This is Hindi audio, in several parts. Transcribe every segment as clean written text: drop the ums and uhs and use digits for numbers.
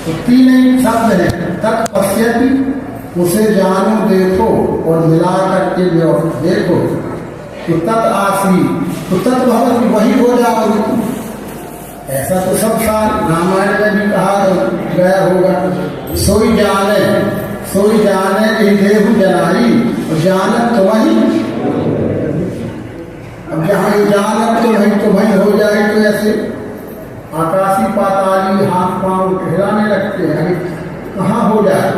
तो तीन ही शब्द है, तत्पश्यति उसे जानो देखो और मिला करके देखो, तो तत् आसी, तो तत् भगवत वही हो जाओगे तुम। ऐसा तो सब साल रामायण में भी कहा गया होगा, सोई जाने देहु जनाई और जानत तुम्हारी। अब जहाँ ये जानत तुम्हारी हो जाए तो ऐसे आकाशी पाताली हाथ पांव हिलाने लगते हैं, अभी कहाँ हो जाए,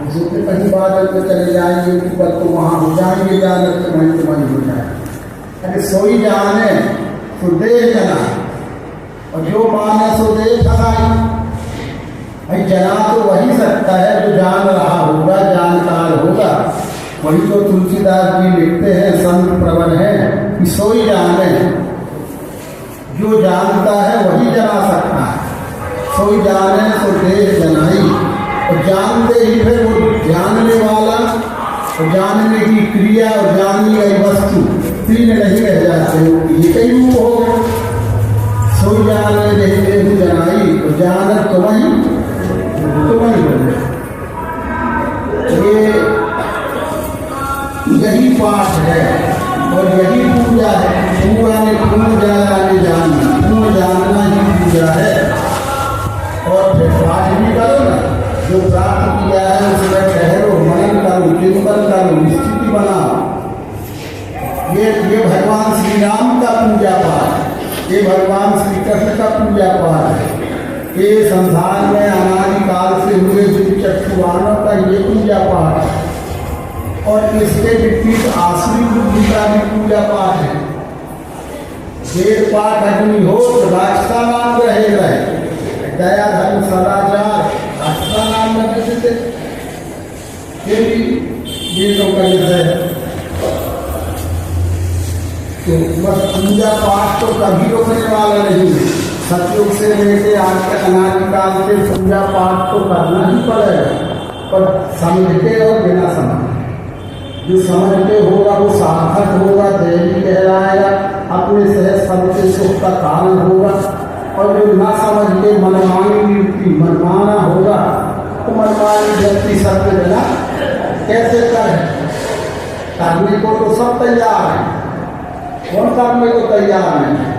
उसके कहीं बादल में चले जाएंगे ऊपर तो वहाँ हो जाएंगे, जानत तुम्हारी हो जाए। अरे सोई जाने तो देह जना, और जो माने सो देह सदाई। भाई जना तो वही सकता है जो जान रहा होगा, जानकार होगा। वही तो तुलसीदास जी लिखते हैं, संत प्रवन है कि सोई जाने, जो जानता है वही जना सकता है। सोई जाने तो देह जनाई, और जानते ही फिर वो जानने वाला और जानने की क्रिया और जानने वाली वस्तु तीन नहीं रह जाते, ये कई रूप हो। सोई जाने देह जनाई और जानत तुम्हारी बोले। ये यही पाठ है और यही पूजा है। पूरा ने पूजा जानना, पूर्ण जानना ही पूजा है। और फिर पाठ भी करो ना, जो प्राप्त किया है उसमें ठहरो, मनन करो, चिंतन करो, स्थिति बनाओ। ये भगवान श्री राम का पूजा पाठ, ये भगवान श्री कृष्ण का पूजा पाठ है। ये संसार में अनादिकाल से हुए चक्षुवानों का ये पूजा पाठ है। और इसके विपरीत आश्रित बुद्धि का भी पूजा पाठ है। वेद पाठ अग्नि हो तो राष्ट्र नाम रहेगा, दया धर्म सदाचार राष्ट्र नाम रखते थे, ये भी वेदों का है। तो बस पूजा पाठ तो कभी रोकने वाला नहीं है। सतयुग से लेके आज के अनादिकाल से पूजा पाठ तो करना ही पड़ेगा, पर समझ के और बिना समझ। जो समझ के होगा वो सार्थक होगा, देवी कहलाएगा, अपने सहज सब के सुख का कारण होगा। और जो ना समझ के मनमानी युक्ति मनमाना होगा तो मनमानी व्यक्ति सत्य बिना कैसे करे। करने को तो सब तैयार है, कौन करने को तैयार नहीं,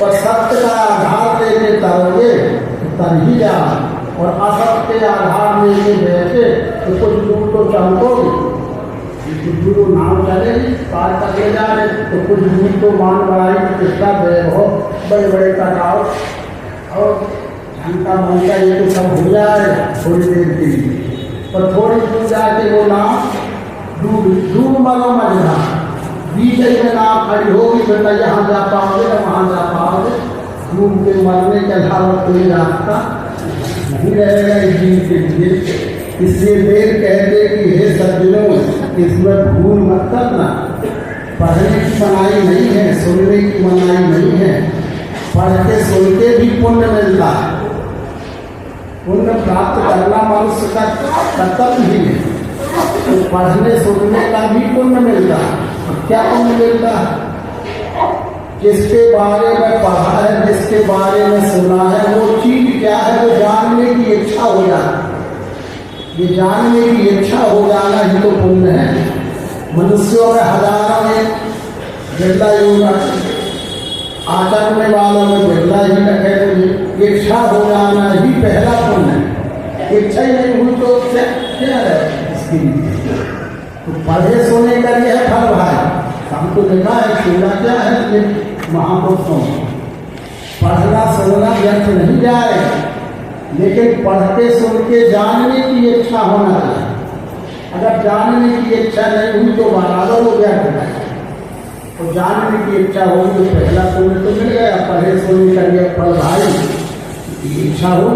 पर सत्य का आधार लेके तरोगे तो तर ही जा, और असत्य के आधार लेके बैठे तो कुछ दूर तो चमकोगे, कुछ दूर नाव चलेगी पार कर ले जा रहे, तो कुछ दूर तो मान बढ़ाई कितना वैभव, बड़े बड़े कटाव और घंटा मंटा ये तो सब हो जाए थोड़ी देर के लिए। पर थोड़ी दूर जाके वो नाव डूब मरो मजना, बीच में नाव खड़ी होगी, बेटा यहाँ जा पाओगे न वहाँ जा पाओगे, डूब के मरने के अलावा कोई रास्ता नहीं रहेगा इस दिन के लिए। इसलिए वेद कहते कि हे सज्जनों, इसमें भूल मत करना। पढ़ने की मनाही नहीं है, सुनने की मनाही नहीं है। पढ़ के सुन के भी पुण्य मिलता है। पुण्य प्राप्त करना मनुष्य का कर्तव्य ही है, तो पढ़ने सुनने का भी पुण्य मिलता है। क्या पुण्य मिलता है? जिसके बारे में पढ़ा है, जिसके बारे में सुना है, वो चीज क्या है वो जानने की इच्छा हो जाती। ये जानने की इच्छा हो जाना ही तो पुण्य है। मनुष्यों में हजारों में बिरला योग आचरने वालों में बिरला ही रखे, तो इच्छा हो जाना ही पहला पुण्य है। इच्छा ही नहीं हुई तो क्या है इसकी? तो पढ़े सुने का यह फल भाई, हमको देखा है सुनना क्या है ये महापुरुषों। पढ़ना सुनना व्यर्थ नहीं जाए, लेकिन पढ़ के सुन के जानने की इच्छा होना चाहिए। अगर जानने की इच्छा नहीं हुई तो बराबर हो गया है। तो जानने की इच्छा होगी तो पहला पुण्य तो मिल गया, पढ़े सुनने का यह फल भाई इच्छा हो।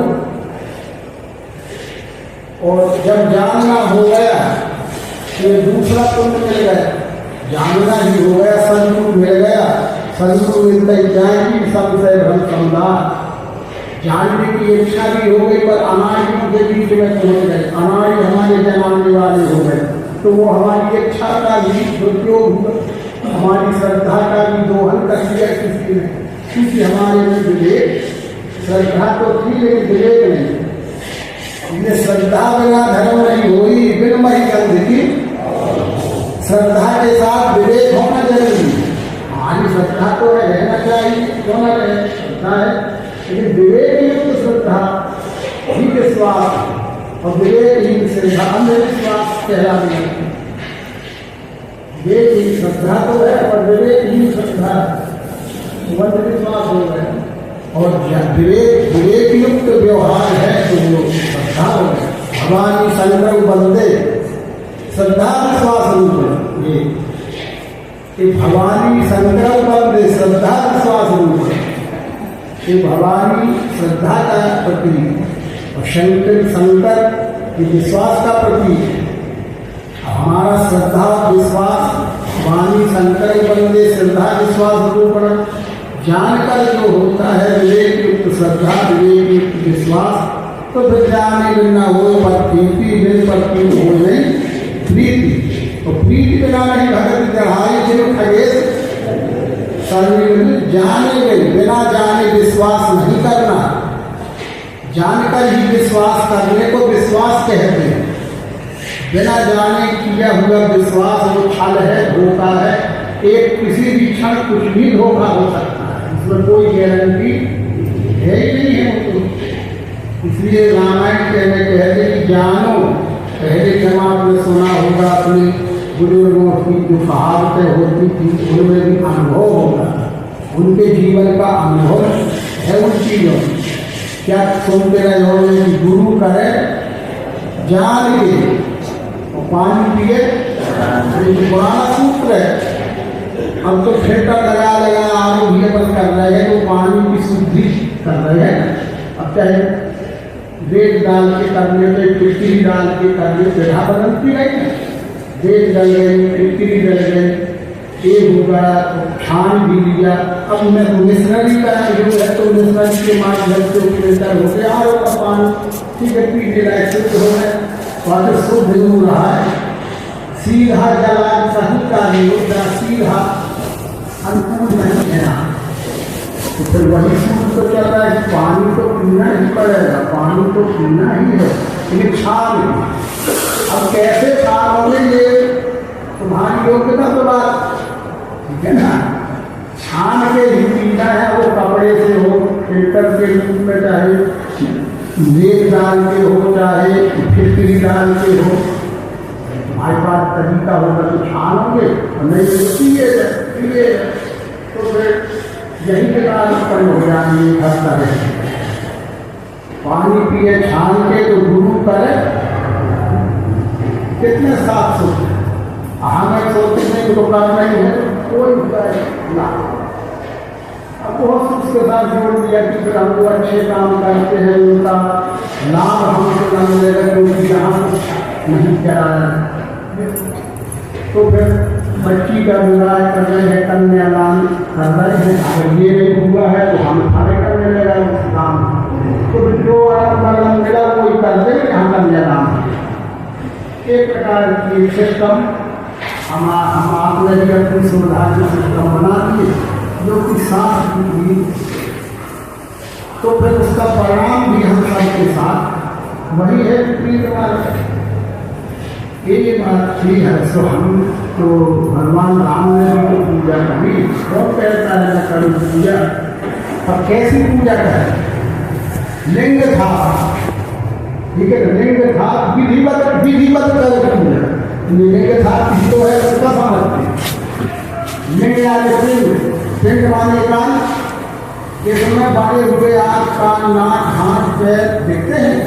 और जब जानना हो गया तो दूसरा पुण्य मिल गया, जानना ही हो गया, सदगुरु मिल गया। सदगुरु मिलते जाएंगी सबसे भ्रम समझा। जानने की इच्छा भी हो गई, पर अनाड़ी के बीच में पहुंच गए, अनाड़ी हमारे जनाने वाले हो गए, तो वो हमारी इच्छा का भी दुरुपयोग, हमारी श्रद्धा का भी दोहन कर दिया किसी ने। क्योंकि हमारे में विवेक, श्रद्धा तो थी लेकिन विवेक नहीं, ये श्रद्धा बिना धर्म नहीं हुई, बिन मही गंध की। श्रद्धा के साथ विवेक होना जरूरी। हमारी श्रद्धा तो है, रहना चाहिए, क्यों ना रहे, श्रद्धा है, लेकिन विवेक युक्त श्रद्धा ही विश्वास, और विवेक ही श्रद्धा अंधविश्वास कहलाती है। ये श्रद्धा तो है पर विवेक ही श्रद्धा, अंधविश्वास हो गए। और विवेक युक्त व्यवहार है तो वो श्रद्धा हो गया। भवानी संग्रह बंदे श्रद्धा विश्वास रूप है। ये भवानी संग्रह बंदे श्रद्धा विश्वास रूप है। ये भवानी श्रद्धा का प्रतीक और शंकर ये विश्वास का प्रतीक है। हमारा श्रद्धा विश्वास वाणी शंकर बंदे श्रद्धा विश्वास रूप जानकर जो होता है विवेक युक्त श्रद्धा, विवेक युक्त विश्वास, तो फिर जाने बिना हो पर प्रीति, बिन पर हो नहीं प्रीति। तो प्रीति बिना नहीं भगत चढ़ाई जिन खगेश सर्व जाने गई, बिना जाने विश्वास नहीं करना। जानकर ही विश्वास करने को विश्वास कहते हैं। बिना जाने किया हुआ विश्वास वो छल है, धोखा है। एक किसी भी क्षण कुछ भी धोखा हो सकता है, इसमें कोई गारंटी है ही नहीं है। इसलिए रामायण कहते कि जानो, पहले जमात में सुना होगा अपने बुजुर्गों की जो कहावतें होती थी, उनमें भी अनुभव होगा, उनके जीवन का अनुभव है उन चीजों। क्या सुनते रहे होंगे कि गुरु करे जान के पानी पिए, पुराना सूत्र है। अब तो फिल्टर लगा आलू भी बंद कर रहे हैं, तो पानी की शुद्धि कर रहे हैं। अब चाहे रेत डाल के करने पे, टिकरी डाल के करने पेढ़ा बदलती रही, रेत डल गई, टिकरी डल गई, एक होगा छान भी लिया। अब मैं मिश्रण का जो है तो मिश्रण के माध्यम से फिल्टर हो गया और पानी ठीक है पीने लायक शुद्ध हो गया, और शुद्ध हो रहा है। सीधा जला सही का नियोजन सीधा अनुकूल नहीं है। तो फिर वही सूत्र तो चल रहा है, पानी तो पीना ही पड़ेगा, पानी तो पीना ही है, लेकिन छान। अब कैसे छानोगे ये तुम्हारी योग्यता तो बात, ठीक है ना। छान के ही पीना है, वो कपड़े से हो, फिल्टर के रूप में, चाहे रेत डाल के हो, चाहे फिटकरी डाल के हो, हमारे पास तरीका होगा तो छानोगे, और नहीं तो पिए। तो फिर यही प्रकार उत्पन्न हो जाएंगे हर तरह। पानी पिए छान के तो गुरु करे कितने साफ सोचते, हमें सोचते नहीं तो कर नहीं है, कोई ना। अब बहुत उसके साथ जोड़ दिया कि फिर हम वो अच्छे काम करते हैं, उनका लाभ हमको न मिलेगा क्योंकि यहाँ नहीं कराया। तो फिर बच्ची का विवाह कर रहे हैं, कन्यादान कर रहे हैं, अगर ये नहीं हुआ है तो हम सारे करने लगा उस काम। तो जो मतलब मिला वही कर दे, हम कन्यादान। एक प्रकार की सिस्टम हम आपने भी अपनी सुविधा की सिस्टम बना दिए जो कि साथ भी, तो फिर उसका परिणाम भी हम सबके साथ वही है प्रीत वाला। ये बात थी है। सो हम तो भगवान राम ने भी तो पूजा करी, कौन कहता है न करी पूजा, पर कैसी पूजा करें। लिंग था, ठीक है, लिंग था विधिवत कर पूजा। लिंग था किसी तो है उसका समझते। लिंग आगे पिंड माने कान, इसमें बड़े हुए आँख कान नाक हाथ पैर दिखते हैं,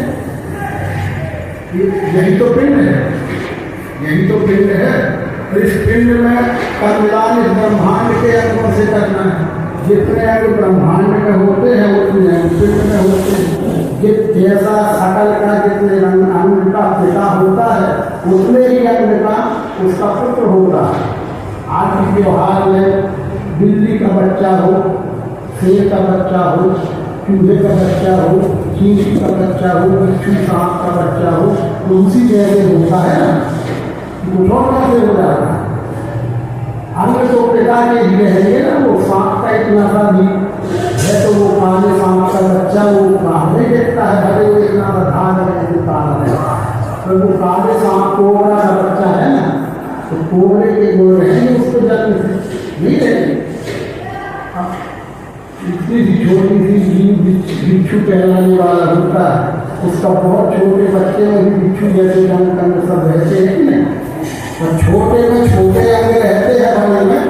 यही तो पिंड है, यही तो पिंड है। तो इस पिंड में कल्याण इस ब्रह्मांड के अंगों से करना है। जितने अंग ब्रह्मांड में होते हैं उतने अंग पिंड में होते हैं। जैसा सकल का जितने अंग का पिता होता है उतने ही अंग का उसका पुत्र होता है। आज के व्यवहार में बिल्ली का बच्चा हो, शेर का बच्चा हो, चूहे का बच्चा हो, चींटी का बच्चा हो, बिच्छू सांप का बच्चा हो, तो उसी जैसे होता है ना, छोटा से हो जाता है। अंग तो पिता के ही रहेंगे ना। वो सांप का इतना सा भी है तो वो काले सांप का बच्चा वो कहाँ नहीं देखता है, भले वो इतना सा धान तो वो काले सांप कोबरा का बच्चा है ना, तो कोबरे के गोल रहेंगे उसको जन्म से नहीं रहेंगे। इतनी सी छोटी सी जीव बिच्छू कहलाने वाला होता है, उसका बहुत छोटे बच्चे में भी बिच्छू जैसे अंग सब रहते हैं कि नहीं। और छोटे में छोटे अंग रहते हैं, बड़े में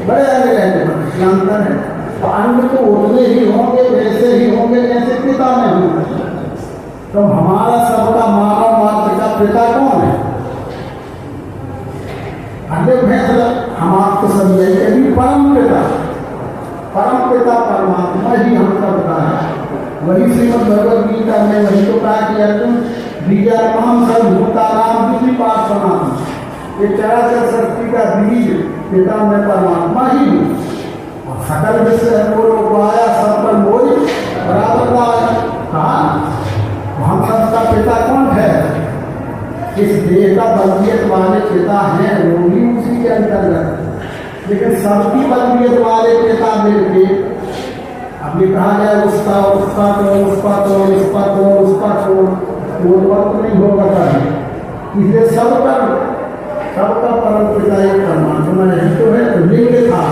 बड़े अंग रहते हैं, अंतर है। तो अंग तो उतने ही होंगे, वैसे ही होंगे जैसे पिता में होंगे। तो हमारा सबका मानव मात्र का पिता कौन है? अंडे भैंस हम आपको सब यही परम पिता परमात्मा ही हम सबका है। वही श्रीमद् भगवद गीता में वही तो कहा कि अर्जुन बीजात्माम सर्वभूतानां विपासनाम, ये चराचर सृष्टि का बीज पिता में परमात्मा ही हूँ। और सकल विश्व आया सब पर मोई बराबर कहा। हम सबका पिता कौन है? इस देह का बलवियत वाले पिता हैं, वो भी उसी के अंतर्गत। लेकिन सबकी बलवियत वाले पिता मिलके अब ये कहा जाए उसका वो वक्त नहीं होगा कभी। इसलिए सबका परम पिता एक परमात्मा नहीं तो है। तो लिंग था,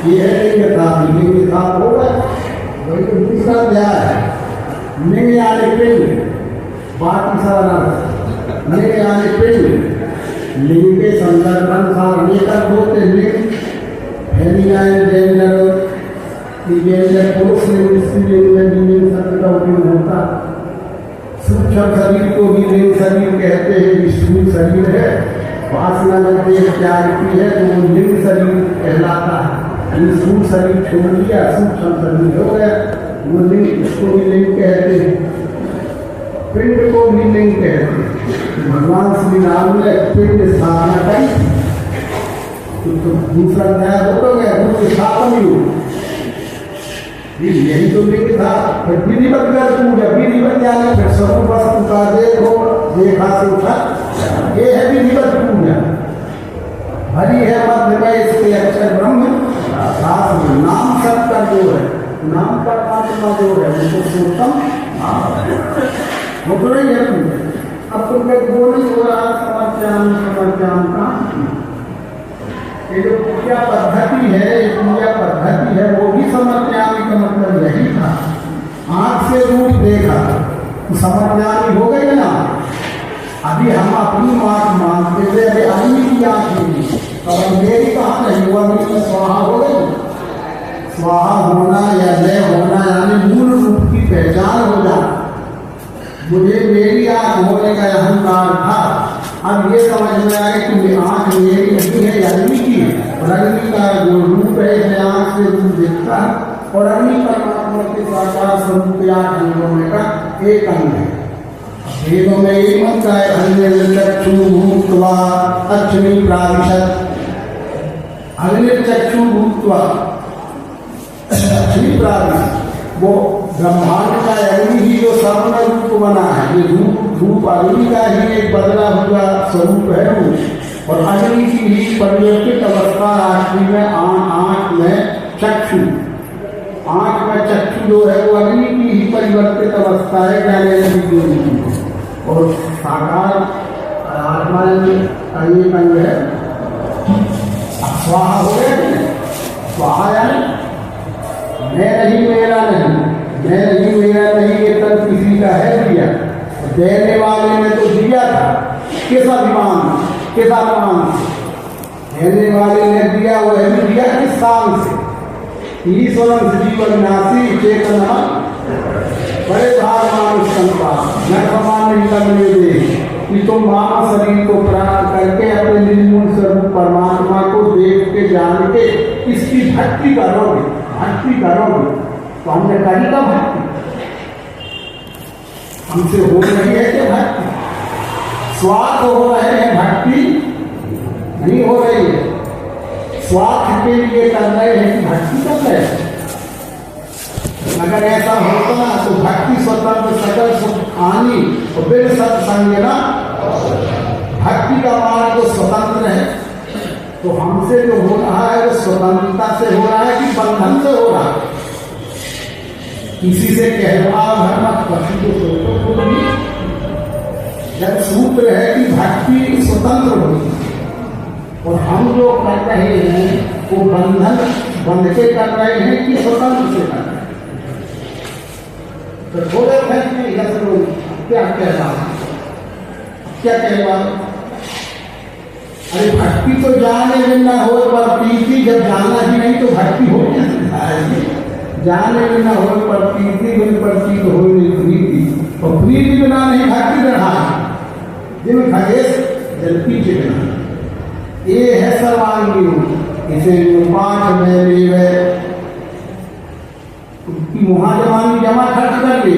ये है लिंग था, लिंग था होगा। वही तो दूसरा अध्याय है। लिंग यानी पिंड, बाकी सारा लिंग यानी पिंड। लिंग के संदर्भ अनुसार लेकर होते लिंग पुरुष लिंग, स्त्रीलिंग में लिंग शब्द का उपयोग होता। सूक्ष्म शरीर को भी लिंग शरीर कहते हैं। स्थूल शरीर है, वासना में देह त्याग की है तो वो लिंग शरीर कहलाता है। स्थूल शरीर छोड़ दिया, सूक्ष्म शरीर हो गया, वो लिंग, उसको भी लिंग कहते हैं। पिंड को भी लिंग कहते हैं। भगवान श्री राम ने पिंड स्थापना करी तो दूसरा अध्याय हो गया, दूसरी स्थापना हुई। यही तो लिंग था। फिर विधिवत कर पूजा, विधिवत यानी फिर स्वरूप वस्तु का देखा से उठा, ये है विधिवत पूजा। हरि है मध्य में इसके अक्षर ब्रह्म, साथ में नाम सबका जो है, नाम परमात्मा जो है उसको सोचम वो तो नहीं है पूजा। अब तो मैं वो नहीं हो रहा समर्प्याम का ये जो पूजा पद्धति है, ये पूजा पद्धति है वो भी समर्प्यामी का मतलब यही था। आंख से रूप देखा तो समर्प्यामी हो गए ना। अभी हम अपनी आंख मानते थे, अभी आदमी की आंख नहीं, और मेरी कहाँ नहीं हुआ, मेरी स्वाहा हो गई। स्वाहा होना या लय होना यानी मूल रूप की पहचान हो जाना। मुझे मेरी आंख होने का अहंकार था, अब ये समझ में आया कि आंख मेरी नहीं है, अग्नि की है। और अग्नि का जो रूप है, आंख से रूप दिखता है, और अग्नि परमात्मा के साकार स्वरूप आठ अंगों में का एक अंग है। वेदों में एक मंत्र है, अन्य चक्षु भूत्वा अग्नि प्राविशत्। अन्य चक्षु भूत्वा अग्नि प्राविशत्, वो ब्रह्मांड का अग्नि ही जो सपना रूप बना है। ये रूप अग्नि का ही एक बदला हुआ स्वरूप है वो। और अग्नि की ही परिवर्तित अवस्था आखिरी में आंख में चक्षु, आंख में चक्षु जो है वो अग्नि की ही परिवर्तित अवस्था है ज्ञानेन्द्रिय की। और साकार आत्मा एक अंग है। स्वाहा हो गया, स्वाहा यानी मैं नहीं मेरा नहीं, मैं नहीं मेरा नहीं, ये तब किसी का है दिया। देने वाले ने तो दिया था, किस अभिमान किस अपमान से। देने वाले ने दिया, वह भी दिया किस काम से। ईश्वरन जीवन नासी चेतना बड़े भाग मानुष संता न समान नहीं करने दे कि तुम मानव शरीर को प्राप्त करके अपने निर्मूल स्वरूप परमात्मा को देख के जान के इसकी भक्ति करोगे। तो हमने कही का भक्ति हमसे हो रही है कि भक्ति स्वार्थ हो रहे हैं, भक्ति नहीं हो रही है। स्वार्थ के लिए कर रहे हैं कि भक्ति कर रहे हैं। अगर ऐसा होता तो भक्ति स्वतंत्र सकल सुख आनी और बिन सत्संग ना। भक्ति का मार्ग तो स्वतंत्र है, तो हमसे जो हो रहा है वो स्वतंत्रता से हो रहा है कि बंधन से हो रहा है। किसी से कहवा धर्म पशु को सोचो खुद भी। जब सूत्र है कि भक्ति स्वतंत्र होती है, और हम जो कर रहे हैं वो बंधन बंध के कर रहे हैं कि स्वतंत्र से कर रहे हैं। तो थोड़े फैसले क्या कहना, क्या कहना? अरे भक्ति तो जाने में न हो पर प्रीति, जब जाना ही नहीं तो भक्ति हो क्या सकता है? जाने में न हो पर प्रीति, बिन प्रतीत हो प्रीति, और प्रीति बिना नहीं भक्ति रहा, जिन खगेश जलती चिकना। ये है सर्वांगी, इसे पाठ में ले मुहाजमानी जमा खर्च कर ले,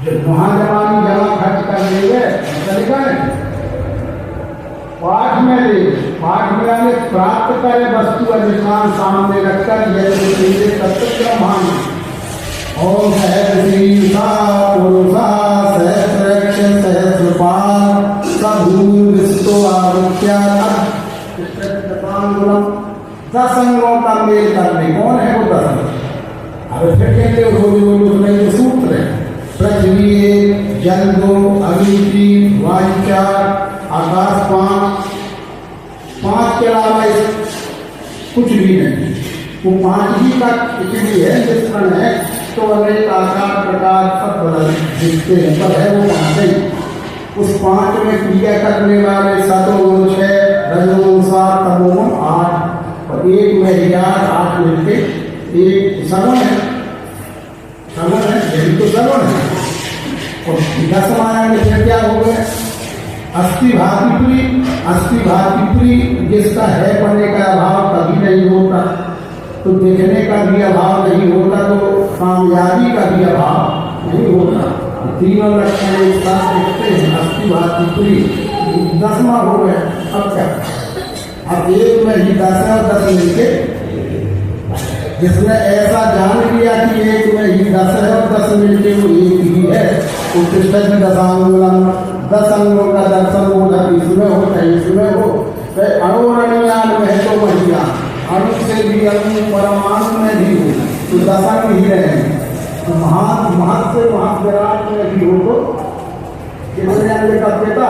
जब मुहाजमानी जमा खर्च कर ले चलेगा नहीं। पाठ में ले, पाठ में आने प्राप्त करे वस्तु अधिष्ठान सामने रखकर यह तत्व ब्रह्मांड और सहस्रीसा पुरुषा सहस्रक्ष सहस्रपाल सभूरिस्तो आरुत्या दस अंगों का मेल करने, कौन है वो दस? अब फिर कहते हो उसमें जो सूत्र है, पृथ्वी जल दो, अग्नि तीन, वायु चार, आकाश पांच, पांच के अलावा कुछ भी नहीं। वो पांच ही का इसलिए है जिसमें है तो अनेक आकार प्रकार सब बदल दिखते हैं, पर है वो पांच ही। उस पांच में क्रिया करने वाले सतोगुण 6, रजोगुण 7, तमोगुण 8, और एक में 8 मिलके एक सगुण है, सगुण है, यही तो सगुण है। और 10 में फिर क्या हो गए? अस्थि भातिप्री, अस्थि भातिप्री जिसका है पढ़ने का अभाव कभी नहीं होता, तो देखने का भी अभाव नहीं होता, तो कामयाबी का भी अभाव नहीं होता। तीनों लक्षण एक साथ देखते हैं, अस्थि भातिप्री 10वां हो गया। अब क्या? अब एक में ही 10 है और 10 मिलके, जिसने ऐसा जान लिया कि एक में ही 10 है और 10 मिलके वो एक ही है, तो कृष्ण की 10 अंगों का दर्शन हो, इसमें हो, 23 में हो, अणुरणियान में तो महिला अणु से भी अणु परमाणु में भी हो, तो 10 अंग ही रहे। तो महत से महाविराट में भी हो, तो कितने अंग का पिता?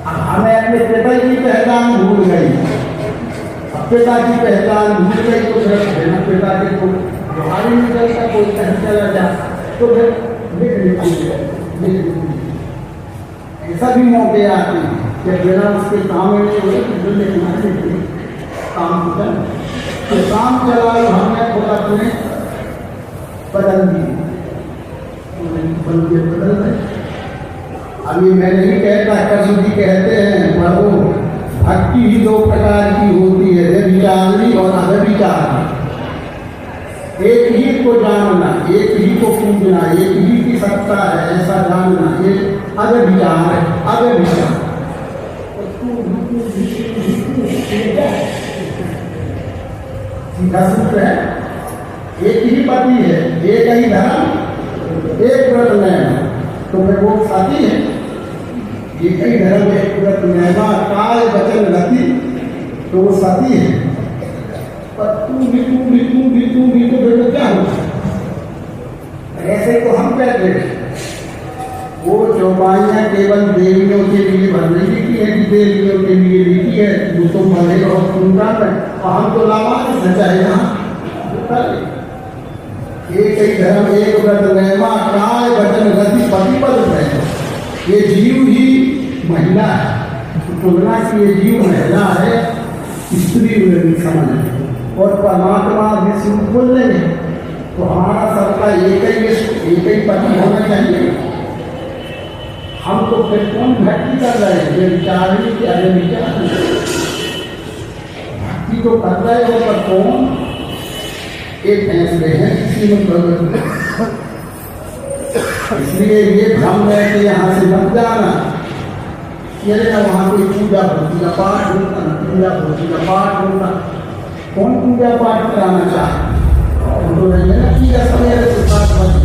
हमें अपने पिता की पहचान भूल गई, पिता की पहचान भूल गई, तो फिर पिता के को बाहर ही निकलता, कोई कहीं चला जाता, तो फिर ऐसा भी मौके आते हैं कि बिना उसके काम में नहीं हुए काम तो काम चलाओ, हमने खुद अपने बदल दिए, बदल रहे। अभी मैं नहीं कहता, कृष्ण जी कहते हैं प्रभु भक्ति ही 2 प्रकार की होती है, विचारणी और अधविचारणी। एक ही को जानना, एक ही को पूजना, एक ही की सत्ता है ऐसा जानना, ये अधविचार है। अधविचार सीधा सूत्र है, एक ही पति है, एक ही धर्म, एक व्रत नैमा, तो मैं वो साथी है, एक ही धर्म एक व्रत नैमा, काल वचन गति, तो वो साथी है। पर तू भी तो बेटा क्या हो? ऐसे तो हम कहते हैं वो चौपाइयाँ केवल देवियों के लिए बनने की है, कि देवियों के लिए लिखी है, वो तो पढ़े और सुनता है, और हम तो लावान सच्चाई ना। एक ही धर्म एक व्रत नैमा, काय वचन गति पतिपद है। ये जीव ही महिला है, तुलना की ये जीव महिला है, स्त्री में भी समझ, और परमात्मा भी शुरू बोल लेंगे तो हमारा सबका एक ही पति होना चाहिए। हम तो फिर कौन भक्ति कर रहे हैं? ये विचार ही कि अरे विचार भक्ति तो कर रहे हो, पर कौन? एक फैसले हैं किसी में, इसलिए ये भ्रम है कि यहाँ से मत जाना, ये ना वहाँ कोई पूजा होती है, पाठ होता ना, पूजा होती है, पाठ होता। कौन पूजा पाठ कराना चाहे? तो नहीं है ना पूजा सवेरे से 7 बजे,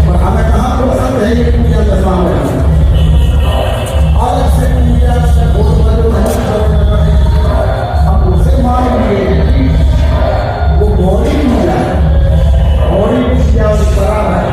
और हमें कहाँ तो सब है ये पूजा का सामने अलग से पूजा से बहुत बड़े हम उसे मान लिए कि वो गौरी पूजा है, गौरी पूजा और बड़ा है।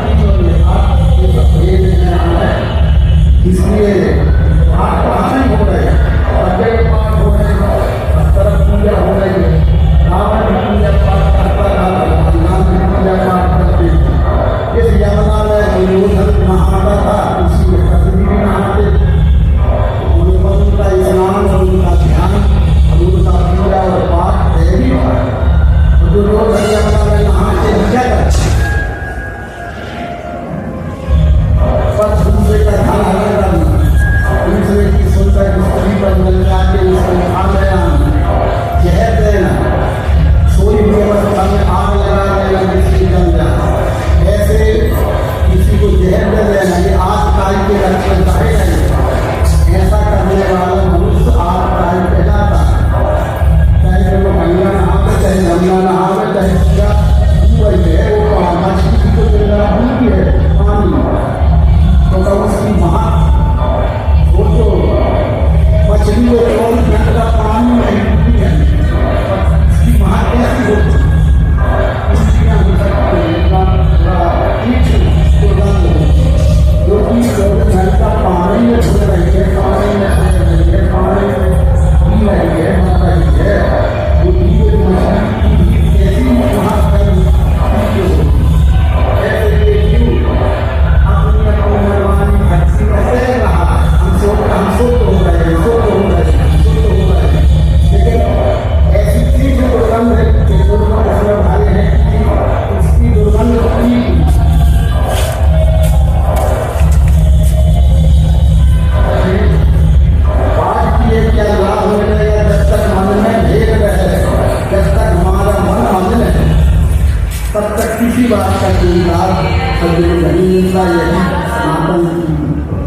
किसी बात का कोई लाभ सभी को नहीं मिलता। यही सनातन की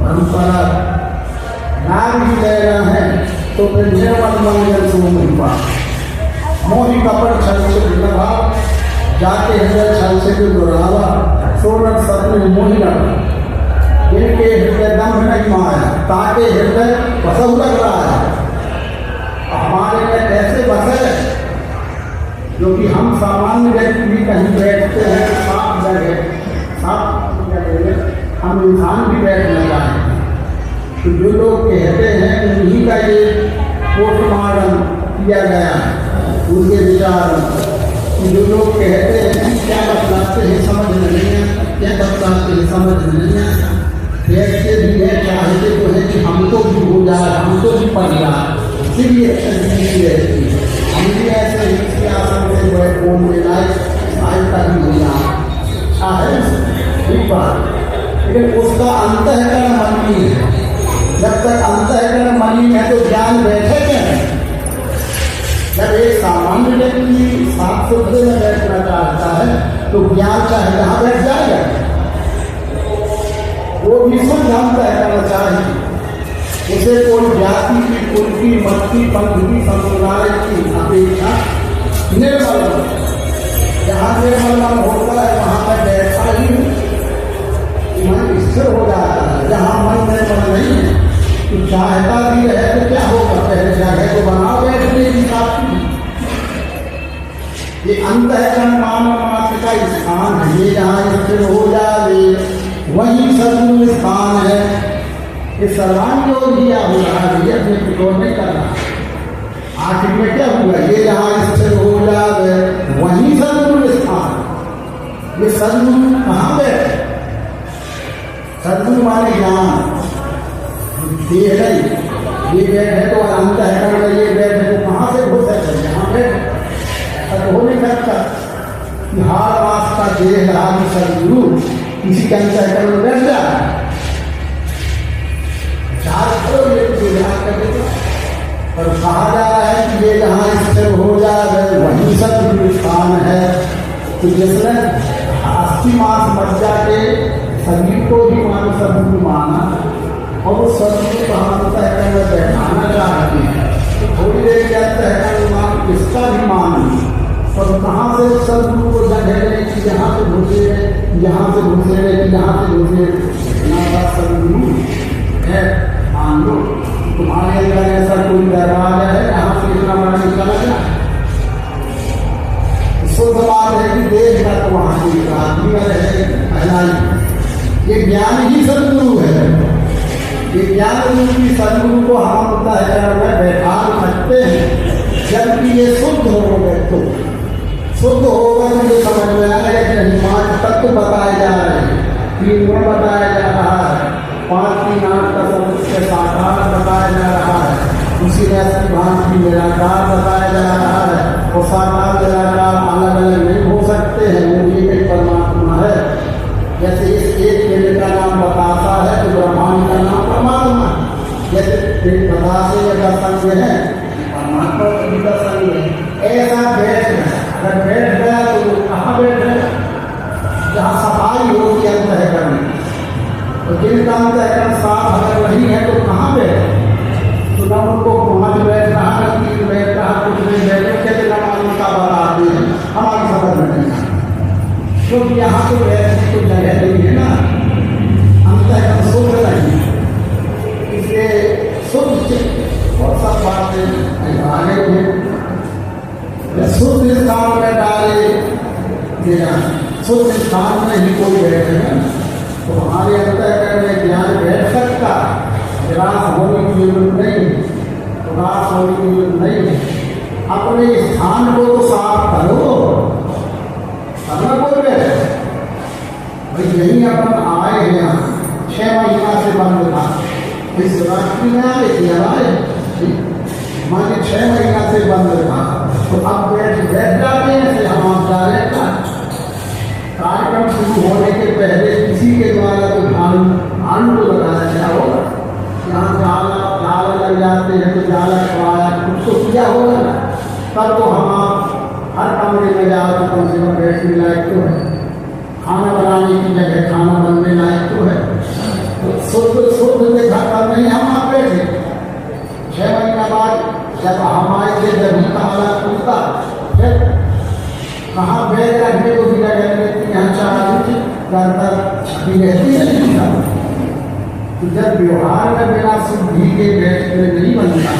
परंपरा। नाम ही लेना है तो फिर निर्मल मंगल सुमृपा, मोहि कपट छल से विलभा, जाके हृदय छल से जो दुरावा, सोनक सत्य मोहि रहा, इनके हृदय दम नहीं माया, ताके हृदय बसव लग रहा है। हमारे में कैसे बसे, जो कि हम सामान्य व्यक्ति भी कहीं बैठते हैं साफ जगह हम इंसान भी बैठ नहीं पाए। तो जो लोग कहते हैं उन्हीं का ये पोस्टमार्टम किया गया है, उनके विचार। जो लोग कहते हैं क्या बतलाते हैं समझ नहीं है, क्या बतलाते हैं समझ नहीं है, देखते भी है, चाहते तो है कि हमको भी हो जाए, हमको भी पड़ जाए, इसलिए रहती है। हम भी ऐसे ही आसन से जो है फोन में लाइक का भी हो जाए ठीक बात। लेकिन उसका अंतःकरण मलिन है। जब तक अंतःकरण मलिन है तो ज्ञान बैठे क्या है। जब एक सामान्य व्यक्ति साफ सुथरे में बैठना चाहता है तो ज्ञान चाहे जहाँ बैठ जाएगा, वो भी शुद्ध अंतःकरण चाहिए। उसे कोई जाति की, कुल की, मत की, पंथ की, समुदाय की अपेक्षा निर्मल मन, जहाँ निर्मल मन होता है वहाँ पर बैठा ही मन स्थिर हो जाता है। जहाँ मन निर्मल नहीं है तो चाहता भी है तो क्या होगा, पहले जगह को बनाओ बैठने की काफी। ये अंतःकरण मानव मात्र का स्थान है। ये जहाँ स्थिर हो जाए वही सद्गुरु स्थान है। ये सर्वांग योग दिया हो रहा है, ये अपने प्रयोग नहीं कर रहा। आखिर में क्या हुआ, ये जहाँ स्थिर हो जाए वही सद्गुरु स्थान। ये सद्गुरु कहाँ बैठे, सद्गुरु माने ज्ञान। ये नहीं, ये बैठ है तो अंतःकरण में ये बैठ है तो कहाँ से हो सकता है, यहाँ बैठ ऐसा तो हो नहीं सकता कि हार वास का देह रहा सद्गुरु किसी के अंतःकरण में बैठ जाए। पर कहा जा रहा है कि ये जहाँ स्थिर हो जाए वही सद्गुरु स्थान है। तो जिसने 80 मास मज्जा के शरीर को ही मान सद्गुरु माना और वो सद्गुरु का अंतःकरण में बैठाना चाहते हैं, तो थोड़ी देर के अंतःकरण मान इसका भी मान। और कहाँ से सद्गुरु को जगह कि यहाँ से घुसे, यहाँ से घुसे, यहाँ से घुसे, सद्गुरु है मान लो। तुम्हारे अंदर ऐसा कोई दरवाजा है जहाँ से इतना बड़ा निकला जाए। शुद्ध बात है कि देश का तो वहाँ की आदमी है। ये ज्ञान ही सद्गुरु है। ये ज्ञान रूपी सद्गुरु को हम अंतःकरण में बैठा सकते हैं। जबकि ये शुद्ध हो गए तो शुद्ध होगा मुझे समझ में आएगा कि नहीं। 5 तत्व बताए जा रहे हैं, 3 गुण बताया जा रहा है, 5 की नाम का समुच्चय साकार बताया जा रहा है, उसी में भांति निराकार बताया जा रहा है। और साकार निराकार अलग अलग नहीं हो सकते हैं, वो एक परमात्मा है। जैसे इस एक पिंड का नाम बताता है तो ब्रह्मांड का नाम परमात्मा है। जैसे पिंड बताते अगर संग है परमात्मा का संग है। ऐसा बैठ गया, अगर बैठ गया तो कहाँ बैठ गया, जहाँ सफाई होती है अंतःकरण। तो जिनका अंतःकरण साफ अगर नहीं है तो कहाँ बैठे, तो न उनको 5 बैठ रहा, 3 बैठ रहा, कुछ नहीं बैठे, कैसे नमाज का बताते हैं हमारी समझ में नहीं आता। क्योंकि यहाँ तो बैठने को जगह नहीं है ना, अंतःकरण शुद्ध नहीं है। इसलिए शुद्ध और सब बातें आगे हुए शुद्ध स्थान में डाले, शुद्ध स्थान में ही कोई बैठे तो हमारे अंतःकरण में ज्ञान बैठ सकता। निराश होने की जरूरत नहीं, उदास होने की जरूरत नहीं। अपने स्थान को तो साफ करो, करना बोल रहे भाई। यही अपन आए हैं यहाँ 6 महीना से बंद था, इस राष्ट्रीय में आए माने 6 महीना से बंद था। तो अब बैठ जाते हैं हम आप जा रहे हैं। कार्यक्रम शुरू होने के पहले किसी के द्वारा तो भांड को बताया गया होगा, यहाँ जाला लग जाते हैं तो जाला खवाया, कुछ तो किया होगा ना। तब तो हम आप हर कमरे में जाओ तो कम से कम बैठने लायक तो है। खाना बनाने की जगह खाना बनने लायक तो है, तो शुद्ध देखा था नहीं। हम आप बैठे 6 महीना बाद जब हम आए थे, जब ही कहा पूछता फिर कहाँ बैग रखने को भी लगे रहती, यहाँ चाह थी भी रहती है। तो जब व्यवहार में बिना शुद्धि के बैठने नहीं बनता